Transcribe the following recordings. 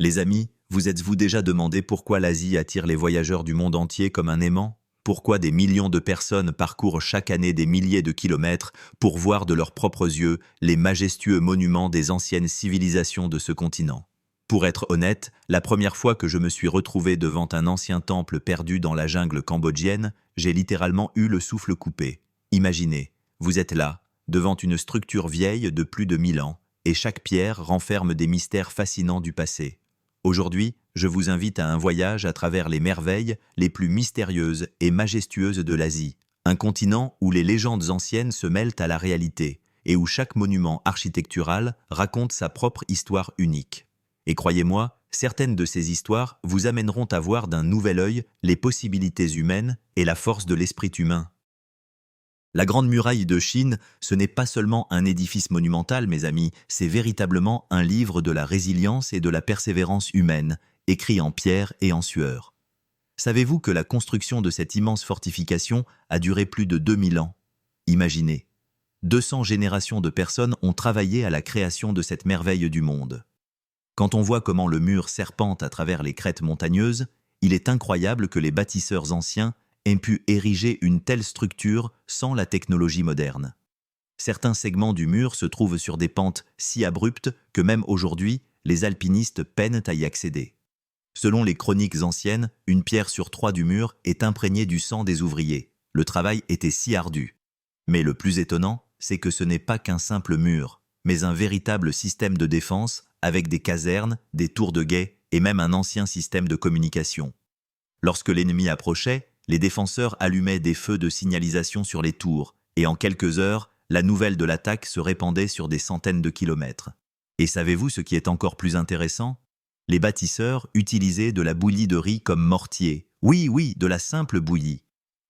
Les amis, vous êtes-vous déjà demandé pourquoi l'Asie attire les voyageurs du monde entier comme un aimant? Pourquoi des millions de personnes parcourent chaque année des milliers de kilomètres pour voir de leurs propres yeux les majestueux monuments des anciennes civilisations de ce continent? Pour être honnête, la première fois que je me suis retrouvé devant un ancien temple perdu dans la jungle cambodgienne, j'ai littéralement eu le souffle coupé. Imaginez, vous êtes là, devant une structure vieille de plus de 1000 ans, et chaque pierre renferme des mystères fascinants du passé. Aujourd'hui, je vous invite à un voyage à travers les merveilles les plus mystérieuses et majestueuses de l'Asie, un continent où les légendes anciennes se mêlent à la réalité et où chaque monument architectural raconte sa propre histoire unique. Et croyez-moi, certaines de ces histoires vous amèneront à voir d'un nouvel œil les possibilités humaines et la force de l'esprit humain. La Grande Muraille de Chine, ce n'est pas seulement un édifice monumental, mes amis, c'est véritablement un livre de la résilience et de la persévérance humaine, écrit en pierre et en sueur. Savez-vous que la construction de cette immense fortification a duré plus de 2000 ans? Imaginez, 200 générations de personnes ont travaillé à la création de cette merveille du monde. Quand on voit comment le mur serpente à travers les crêtes montagneuses, il est incroyable que les bâtisseurs anciens aient pu ériger une telle structure sans la technologie moderne. Certains segments du mur se trouvent sur des pentes si abruptes que même aujourd'hui, les alpinistes peinent à y accéder. Selon les chroniques anciennes, une pierre sur 3 du mur est imprégnée du sang des ouvriers. Le travail était si ardu. Mais le plus étonnant, c'est que ce n'est pas qu'un simple mur, mais un véritable système de défense avec des casernes, des tours de guet et même un ancien système de communication. Lorsque l'ennemi approchait, les défenseurs allumaient des feux de signalisation sur les tours, et en quelques heures, la nouvelle de l'attaque se répandait sur des centaines de kilomètres. Et savez-vous ce qui est encore plus intéressant? Les bâtisseurs utilisaient de la bouillie de riz comme mortier. Oui, de la simple bouillie.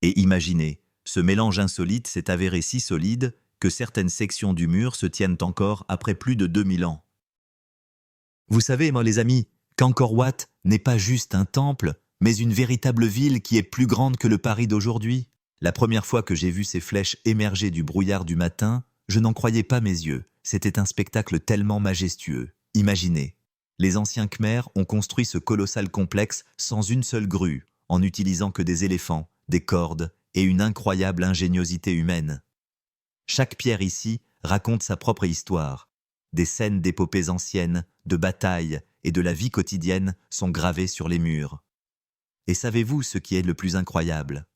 Et imaginez, ce mélange insolite s'est avéré si solide que certaines sections du mur se tiennent encore après plus de 2000 ans. Vous savez, moi les amis, qu'Angkor Wat n'est pas juste un temple, mais une véritable ville qui est plus grande que le Paris d'aujourd'hui. La première fois que j'ai vu ces flèches émerger du brouillard du matin, je n'en croyais pas mes yeux. C'était un spectacle tellement majestueux. Imaginez, les anciens Khmers ont construit ce colossal complexe sans une seule grue, en n'utilisant que des éléphants, des cordes et une incroyable ingéniosité humaine. Chaque pierre ici raconte sa propre histoire. Des scènes d'épopées anciennes, de batailles et de la vie quotidienne sont gravées sur les murs. Et savez-vous ce qui est le plus incroyable?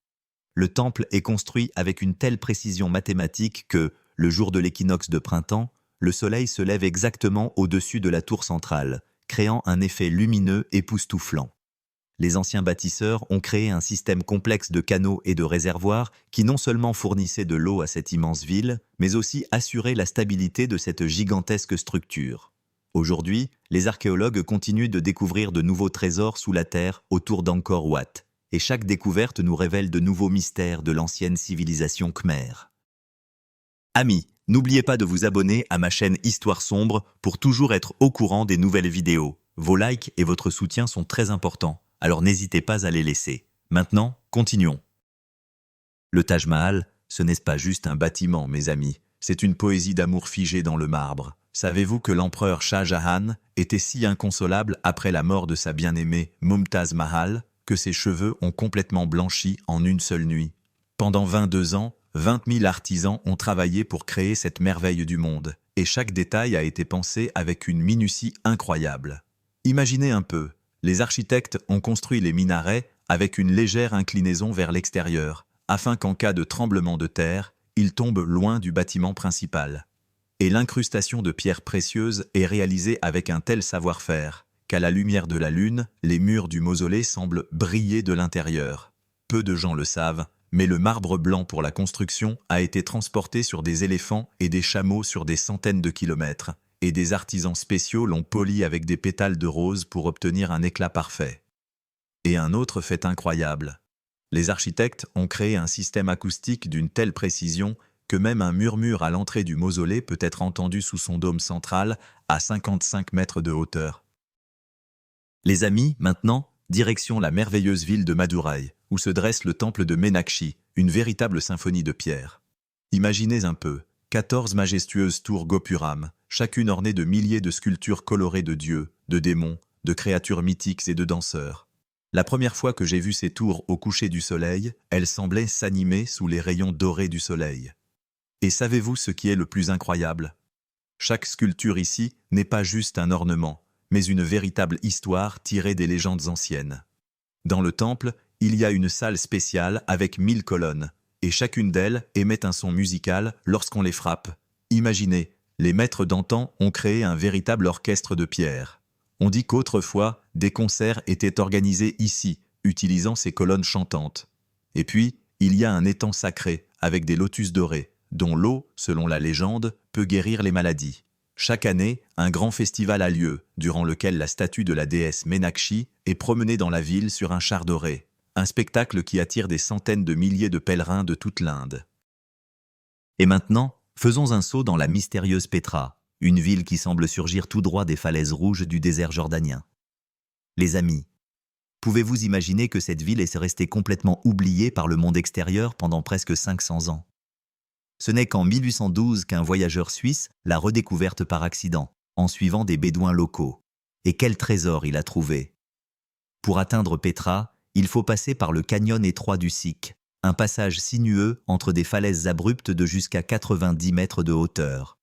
Le temple est construit avec une telle précision mathématique que, le jour de l'équinoxe de printemps, le soleil se lève exactement au-dessus de la tour centrale, créant un effet lumineux époustouflant. Les anciens bâtisseurs ont créé un système complexe de canaux et de réservoirs qui non seulement fournissaient de l'eau à cette immense ville, mais aussi assuraient la stabilité de cette gigantesque structure. Aujourd'hui, les archéologues continuent de découvrir de nouveaux trésors sous la terre autour d'Angkor Wat, et chaque découverte nous révèle de nouveaux mystères de l'ancienne civilisation khmère. Amis, n'oubliez pas de vous abonner à ma chaîne Histoire Sombre pour toujours être au courant des nouvelles vidéos. Vos likes et votre soutien sont très importants, alors n'hésitez pas à les laisser. Maintenant, continuons. Le Taj Mahal, ce n'est pas juste un bâtiment, mes amis, c'est une poésie d'amour figée dans le marbre. Savez-vous que l'empereur Shah Jahan était si inconsolable après la mort de sa bien-aimée Mumtaz Mahal que ses cheveux ont complètement blanchi en une seule nuit? Pendant 22 ans, 20 000 artisans ont travaillé pour créer cette merveille du monde, et chaque détail a été pensé avec une minutie incroyable. Imaginez un peu, les architectes ont construit les minarets avec une légère inclinaison vers l'extérieur, afin qu'en cas de tremblement de terre, ils tombent loin du bâtiment principal. Et l'incrustation de pierres précieuses est réalisée avec un tel savoir-faire qu'à la lumière de la lune, les murs du mausolée semblent briller de l'intérieur. Peu de gens le savent, mais le marbre blanc pour la construction a été transporté sur des éléphants et des chameaux sur des centaines de kilomètres, et des artisans spéciaux l'ont poli avec des pétales de rose pour obtenir un éclat parfait. Et un autre fait incroyable. Les architectes ont créé un système acoustique d'une telle précision que même un murmure à l'entrée du mausolée peut être entendu sous son dôme central à 55 mètres de hauteur. Les amis, maintenant, direction la merveilleuse ville de Madurai, où se dresse le temple de Ménakshi, une véritable symphonie de pierre. Imaginez un peu, 14 majestueuses tours Gopuram, chacune ornée de milliers de sculptures colorées de dieux, de démons, de créatures mythiques et de danseurs. La première fois que j'ai vu ces tours au coucher du soleil, elles semblaient s'animer sous les rayons dorés du soleil. Et savez-vous ce qui est le plus incroyable? Chaque sculpture ici n'est pas juste un ornement, mais une véritable histoire tirée des légendes anciennes. Dans le temple, il y a une salle spéciale avec 1000 colonnes, et chacune d'elles émet un son musical lorsqu'on les frappe. Imaginez, les maîtres d'antan ont créé un véritable orchestre de pierre. On dit qu'autrefois, des concerts étaient organisés ici, utilisant ces colonnes chantantes. Et puis, il y a un étang sacré, avec des lotus dorés, dont l'eau, selon la légende, peut guérir les maladies. Chaque année, un grand festival a lieu, durant lequel la statue de la déesse Ménakshi est promenée dans la ville sur un char doré. Un spectacle qui attire des centaines de milliers de pèlerins de toute l'Inde. Et maintenant, faisons un saut dans la mystérieuse Pétra, une ville qui semble surgir tout droit des falaises rouges du désert jordanien. Les amis, pouvez-vous imaginer que cette ville est restée complètement oubliée par le monde extérieur pendant presque 500 ans? Ce n'est qu'en 1812 qu'un voyageur suisse l'a redécouverte par accident, en suivant des bédouins locaux. Et quel trésor il a trouvé! Pour atteindre Pétra, il faut passer par le canyon étroit du Sikh, un passage sinueux entre des falaises abruptes de jusqu'à 90 mètres de hauteur.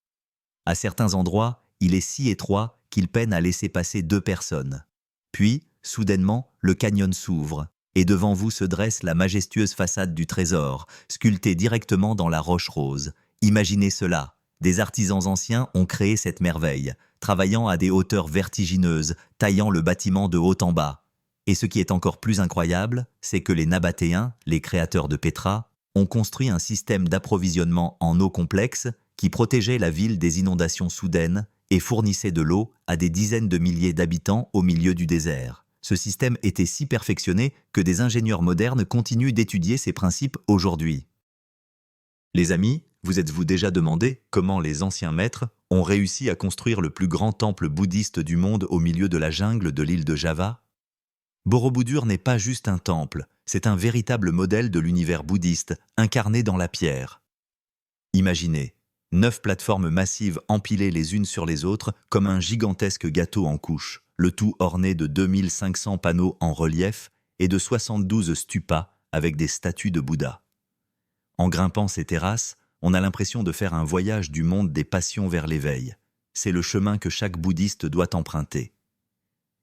À certains endroits, il est si étroit qu'il peine à laisser passer 2 personnes. Puis, soudainement, le canyon s'ouvre, et devant vous se dresse la majestueuse façade du trésor, sculptée directement dans la roche rose. Imaginez cela, des artisans anciens ont créé cette merveille, travaillant à des hauteurs vertigineuses, taillant le bâtiment de haut en bas. Et ce qui est encore plus incroyable, c'est que les Nabatéens, les créateurs de Pétra, ont construit un système d'approvisionnement en eau complexe qui protégeait la ville des inondations soudaines et fournissait de l'eau à des dizaines de milliers d'habitants au milieu du désert. Ce système était si perfectionné que des ingénieurs modernes continuent d'étudier ces principes aujourd'hui. Les amis, vous êtes-vous déjà demandé comment les anciens maîtres ont réussi à construire le plus grand temple bouddhiste du monde au milieu de la jungle de l'île de Java? Borobudur n'est pas juste un temple, c'est un véritable modèle de l'univers bouddhiste incarné dans la pierre. Imaginez, 9 plateformes massives empilées les unes sur les autres comme un gigantesque gâteau en couches, le tout orné de 2500 panneaux en relief et de 72 stupas avec des statues de Bouddha. En grimpant ces terrasses, on a l'impression de faire un voyage du monde des passions vers l'éveil. C'est le chemin que chaque bouddhiste doit emprunter.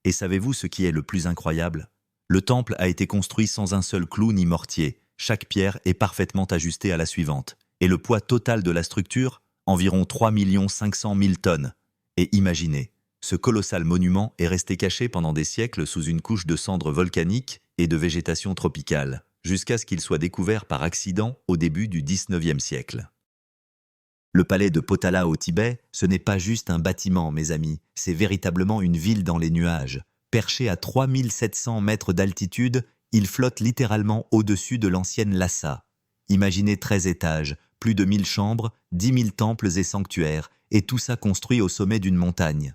Et savez-vous ce qui est le plus incroyable? Le temple a été construit sans un seul clou ni mortier. Chaque pierre est parfaitement ajustée à la suivante. Et le poids total de la structure, environ 3 500 000 tonnes. Et imaginez, ce colossal monument est resté caché pendant des siècles sous une couche de cendres volcaniques et de végétation tropicale, jusqu'à ce qu'il soit découvert par accident au début du XIXe siècle. Le palais de Potala au Tibet, ce n'est pas juste un bâtiment, mes amis, c'est véritablement une ville dans les nuages. Perché à 3700 mètres d'altitude, il flotte littéralement au-dessus de l'ancienne Lhasa. Imaginez 13 étages, plus de 1000 chambres, 10 000 temples et sanctuaires, et tout ça construit au sommet d'une montagne.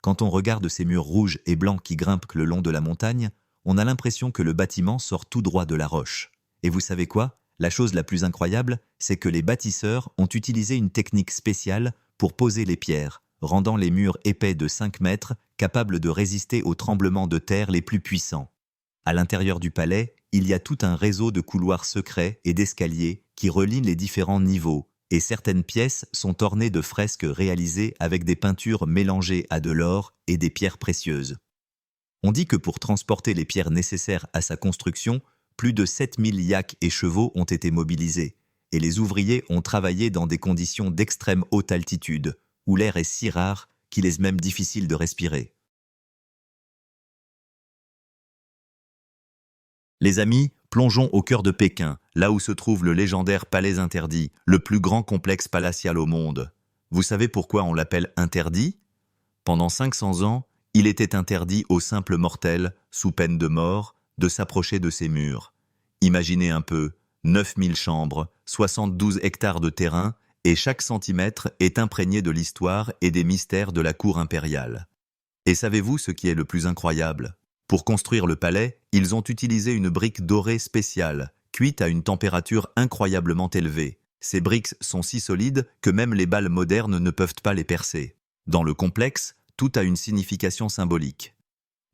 Quand on regarde ces murs rouges et blancs qui grimpent le long de la montagne, on a l'impression que le bâtiment sort tout droit de la roche. Et vous savez quoi? La chose la plus incroyable, c'est que les bâtisseurs ont utilisé une technique spéciale pour poser les pierres, rendant les murs épais de 5 mètres capables de résister aux tremblements de terre les plus puissants. À l'intérieur du palais, il y a tout un réseau de couloirs secrets et d'escaliers qui relient les différents niveaux, et certaines pièces sont ornées de fresques réalisées avec des peintures mélangées à de l'or et des pierres précieuses. On dit que pour transporter les pierres nécessaires à sa construction, plus de 7000 yaks et chevaux ont été mobilisés, et les ouvriers ont travaillé dans des conditions d'extrême haute altitude, où l'air est si rare qu'il est même difficile de respirer. Les amis, plongeons au cœur de Pékin, là où se trouve le légendaire palais interdit, le plus grand complexe palatial au monde. Vous savez pourquoi on l'appelle interdit? Pendant 500 ans, il était interdit aux simples mortels, sous peine de mort, de s'approcher de ces murs. Imaginez un peu, 9000 chambres, 72 hectares de terrain, et chaque centimètre est imprégné de l'histoire et des mystères de la cour impériale. Et savez-vous ce qui est le plus incroyable? Pour construire le palais, ils ont utilisé une brique dorée spéciale, cuite à une température incroyablement élevée. Ces briques sont si solides que même les balles modernes ne peuvent pas les percer. Dans le complexe, tout a une signification symbolique.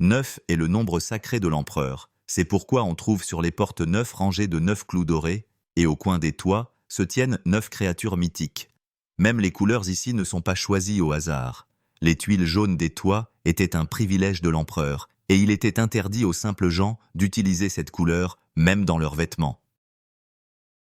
9 est le nombre sacré de l'empereur. C'est pourquoi on trouve sur les portes 9 rangées de 9 clous dorés, et au coin des toits se tiennent 9 créatures mythiques. Même les couleurs ici ne sont pas choisies au hasard. Les tuiles jaunes des toits étaient un privilège de l'empereur, et il était interdit aux simples gens d'utiliser cette couleur, même dans leurs vêtements.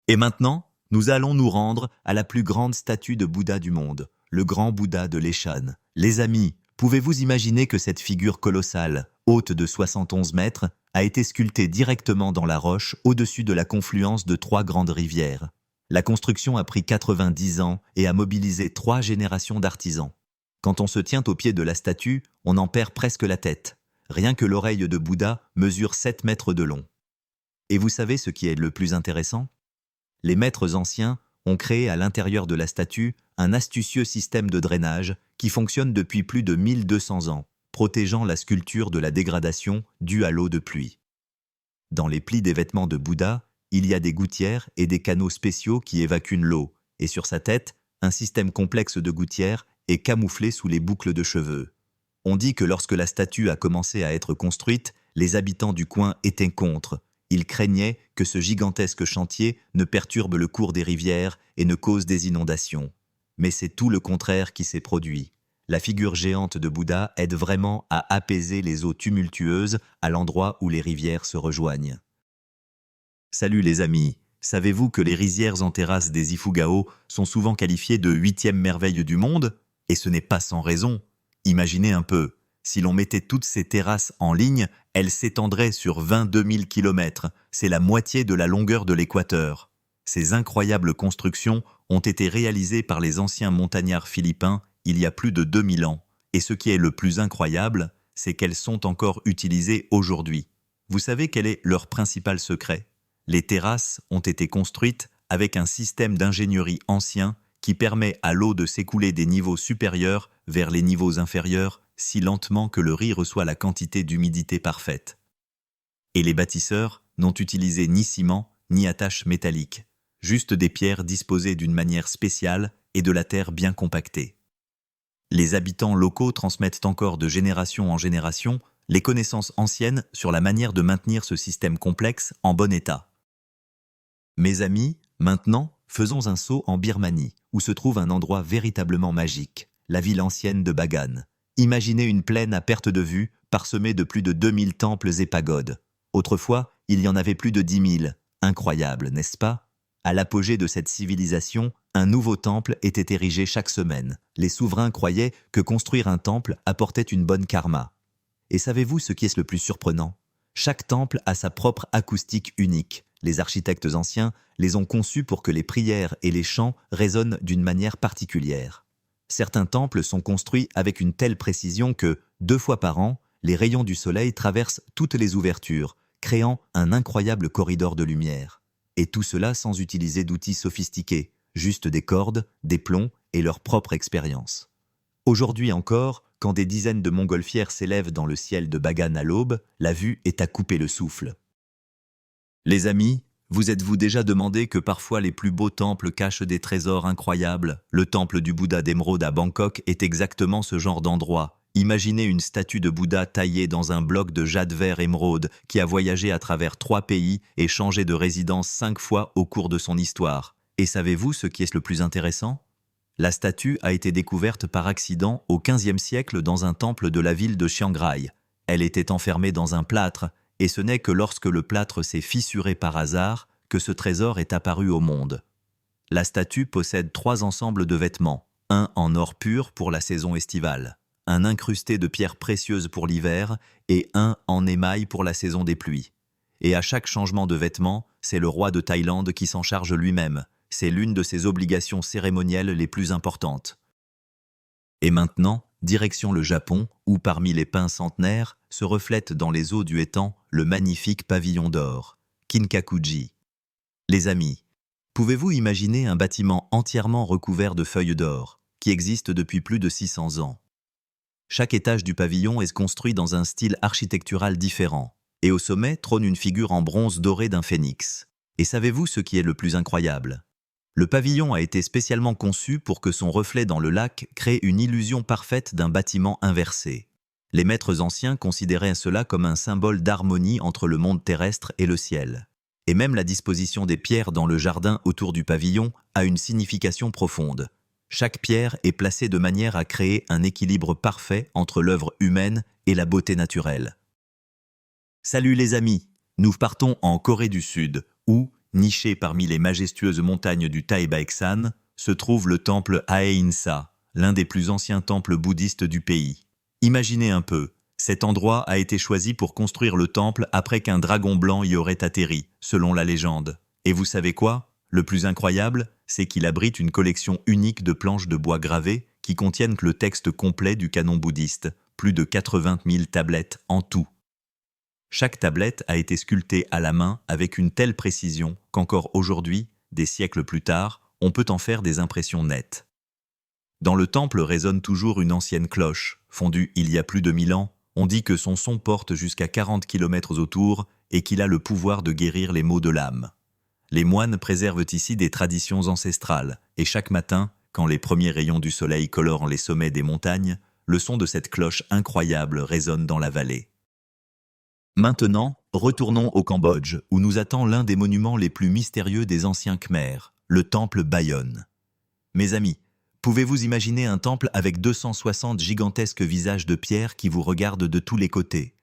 Et maintenant, nous allons nous rendre à la plus grande statue de Bouddha du monde, le grand Bouddha de l'Eshan. Les amis, pouvez-vous imaginer que cette figure colossale, haute de 71 mètres, a été sculptée directement dans la roche au-dessus de la confluence de 3 grandes rivières? La construction a pris 90 ans et a mobilisé 3 générations d'artisans. Quand on se tient au pied de la statue, on en perd presque la tête. Rien que l'oreille de Bouddha mesure 7 mètres de long. Et vous savez ce qui est le plus intéressant? Les maîtres anciens ont créé à l'intérieur de la statue un astucieux système de drainage qui fonctionne depuis plus de 1200 ans, protégeant la sculpture de la dégradation due à l'eau de pluie. Dans les plis des vêtements de Bouddha, il y a des gouttières et des canaux spéciaux qui évacuent l'eau, et sur sa tête, un système complexe de gouttières est camouflé sous les boucles de cheveux. On dit que lorsque la statue a commencé à être construite, les habitants du coin étaient contre. Ils craignaient que ce gigantesque chantier ne perturbe le cours des rivières et ne cause des inondations. Mais c'est tout le contraire qui s'est produit. La figure géante de Bouddha aide vraiment à apaiser les eaux tumultueuses à l'endroit où les rivières se rejoignent. Salut les amis, savez-vous que les rizières en terrasse des Ifugao sont souvent qualifiées de 8e merveille du monde? Et ce n'est pas sans raison. Imaginez un peu, si l'on mettait toutes ces terrasses en ligne, elles s'étendraient sur 22 000 km, c'est la moitié de la longueur de l'équateur. Ces incroyables constructions ont été réalisées par les anciens montagnards philippins il y a plus de 2000 ans. Et ce qui est le plus incroyable, c'est qu'elles sont encore utilisées aujourd'hui. Vous savez quel est leur principal secret? Les terrasses ont été construites avec un système d'ingénierie ancien qui permet à l'eau de s'écouler des niveaux supérieurs vers les niveaux inférieurs si lentement que le riz reçoit la quantité d'humidité parfaite. Et les bâtisseurs n'ont utilisé ni ciment ni attaches métalliques, juste des pierres disposées d'une manière spéciale et de la terre bien compactée. Les habitants locaux transmettent encore de génération en génération les connaissances anciennes sur la manière de maintenir ce système complexe en bon état. Mes amis, maintenant, faisons un saut en Birmanie, où se trouve un endroit véritablement magique, la ville ancienne de Bagan. Imaginez une plaine à perte de vue, parsemée de plus de 2000 temples et pagodes. Autrefois, il y en avait plus de 10 000. Incroyable, n'est-ce pas? À l'apogée de cette civilisation, un nouveau temple était érigé chaque semaine. Les souverains croyaient que construire un temple apportait une bonne karma. Et savez-vous ce qui est le plus surprenant? Chaque temple a sa propre acoustique unique. Les architectes anciens les ont conçus pour que les prières et les chants résonnent d'une manière particulière. Certains temples sont construits avec une telle précision que, 2 fois par an, les rayons du soleil traversent toutes les ouvertures, créant un incroyable corridor de lumière. Et tout cela sans utiliser d'outils sophistiqués, juste des cordes, des plombs et leur propre expérience. Aujourd'hui encore, quand des dizaines de montgolfières s'élèvent dans le ciel de Bagan à l'aube, la vue est à couper le souffle. Les amis, vous êtes-vous déjà demandé que parfois les plus beaux temples cachent des trésors incroyables? Le temple du Bouddha d'Émeraude à Bangkok est exactement ce genre d'endroit. Imaginez une statue de Bouddha taillée dans un bloc de jade vert émeraude qui a voyagé à travers 3 pays et changé de résidence 5 fois au cours de son histoire. Et savez-vous ce qui est le plus intéressant? La statue a été découverte par accident au XVe siècle dans un temple de la ville de Chiang Rai. Elle était enfermée dans un plâtre, et ce n'est que lorsque le plâtre s'est fissuré par hasard que ce trésor est apparu au monde. La statue possède 3 ensembles de vêtements, un en or pur pour la saison estivale, un incrusté de pierres précieuses pour l'hiver et un en émail pour la saison des pluies. Et à chaque changement de vêtements, c'est le roi de Thaïlande qui s'en charge lui-même. C'est l'une de ses obligations cérémonielles les plus importantes. Et maintenant, direction le Japon, où parmi les pins centenaires se reflète dans les eaux du étang le magnifique pavillon d'or, Kinkakuji. Les amis, pouvez-vous imaginer un bâtiment entièrement recouvert de feuilles d'or, qui existe depuis plus de 600 ans? Chaque étage du pavillon est construit dans un style architectural différent, et au sommet trône une figure en bronze doré d'un phénix. Et savez-vous ce qui est le plus incroyable? Le pavillon a été spécialement conçu pour que son reflet dans le lac crée une illusion parfaite d'un bâtiment inversé. Les maîtres anciens considéraient cela comme un symbole d'harmonie entre le monde terrestre et le ciel. Et même la disposition des pierres dans le jardin autour du pavillon a une signification profonde. Chaque pierre est placée de manière à créer un équilibre parfait entre l'œuvre humaine et la beauté naturelle. Salut les amis, nous partons en Corée du Sud, où, niché parmi les majestueuses montagnes du Taebaeksan, se trouve le temple Haeinsa, l'un des plus anciens temples bouddhistes du pays. Imaginez un peu, cet endroit a été choisi pour construire le temple après qu'un dragon blanc y aurait atterri, selon la légende. Et vous savez quoi? Le plus incroyable, c'est qu'il abrite une collection unique de planches de bois gravées qui contiennent le texte complet du canon bouddhiste, plus de 80 000 tablettes en tout. Chaque tablette a été sculptée à la main avec une telle précision qu'encore aujourd'hui, des siècles plus tard, on peut en faire des impressions nettes. Dans le temple résonne toujours une ancienne cloche, fondue il y a plus de 1000 ans. On dit que son son porte jusqu'à 40 km autour et qu'il a le pouvoir de guérir les maux de l'âme. Les moines préservent ici des traditions ancestrales, et chaque matin, quand les premiers rayons du soleil colorent les sommets des montagnes, le son de cette cloche incroyable résonne dans la vallée. Maintenant, retournons au Cambodge, où nous attend l'un des monuments les plus mystérieux des anciens Khmers, le temple Bayon. Mes amis, pouvez-vous imaginer un temple avec 260 gigantesques visages de pierre qui vous regardent de tous les côtés?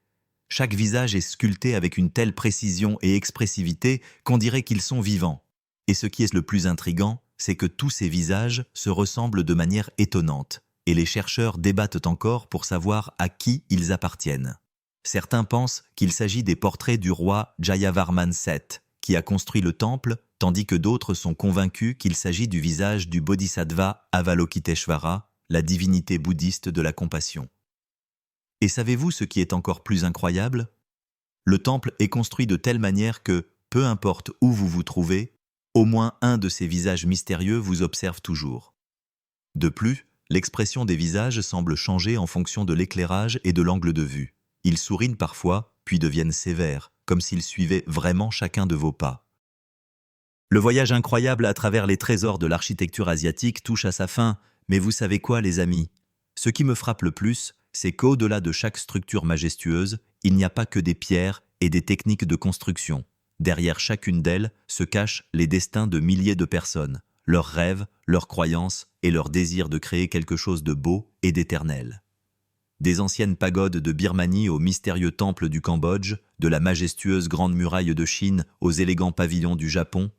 Chaque visage est sculpté avec une telle précision et expressivité qu'on dirait qu'ils sont vivants. Et ce qui est le plus intriguant, c'est que tous ces visages se ressemblent de manière étonnante, et les chercheurs débattent encore pour savoir à qui ils appartiennent. Certains pensent qu'il s'agit des portraits du roi Jayavarman VII, qui a construit le temple, tandis que d'autres sont convaincus qu'il s'agit du visage du Bodhisattva Avalokiteshvara, la divinité bouddhiste de la compassion. Et savez-vous ce qui est encore plus incroyable? Le temple est construit de telle manière que, peu importe où vous vous trouvez, au moins un de ces visages mystérieux vous observe toujours. De plus, l'expression des visages semble changer en fonction de l'éclairage et de l'angle de vue. Ils sourient parfois, puis deviennent sévères, comme s'ils suivaient vraiment chacun de vos pas. Le voyage incroyable à travers les trésors de l'architecture asiatique touche à sa fin, mais vous savez quoi les amis? Ce qui me frappe le plus, c'est qu'au-delà de chaque structure majestueuse, il n'y a pas que des pierres et des techniques de construction. Derrière chacune d'elles se cachent les destins de milliers de personnes, leurs rêves, leurs croyances et leur désir de créer quelque chose de beau et d'éternel. Des anciennes pagodes de Birmanie aux mystérieux temples du Cambodge, de la majestueuse Grande Muraille de Chine aux élégants pavillons du Japon,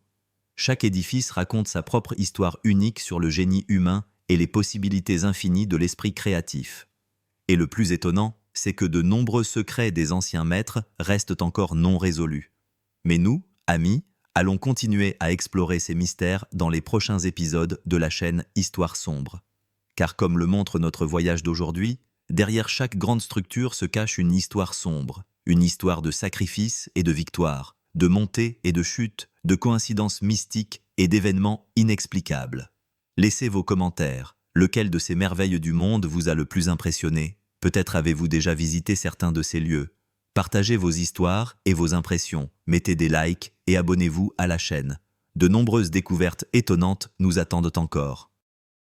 chaque édifice raconte sa propre histoire unique sur le génie humain et les possibilités infinies de l'esprit créatif. Et le plus étonnant, c'est que de nombreux secrets des anciens maîtres restent encore non résolus. Mais nous, amis, allons continuer à explorer ces mystères dans les prochains épisodes de la chaîne Histoire sombre. Car comme le montre notre voyage d'aujourd'hui, derrière chaque grande structure se cache une histoire sombre, une histoire de sacrifice et de victoire, de montée et de chute, de coïncidences mystiques et d'événements inexplicables. Laissez vos commentaires. Lequel de ces merveilles du monde vous a le plus impressionné? Peut-être avez-vous déjà visité certains de ces lieux. Partagez vos histoires et vos impressions, mettez des likes et abonnez-vous à la chaîne. De nombreuses découvertes étonnantes nous attendent encore.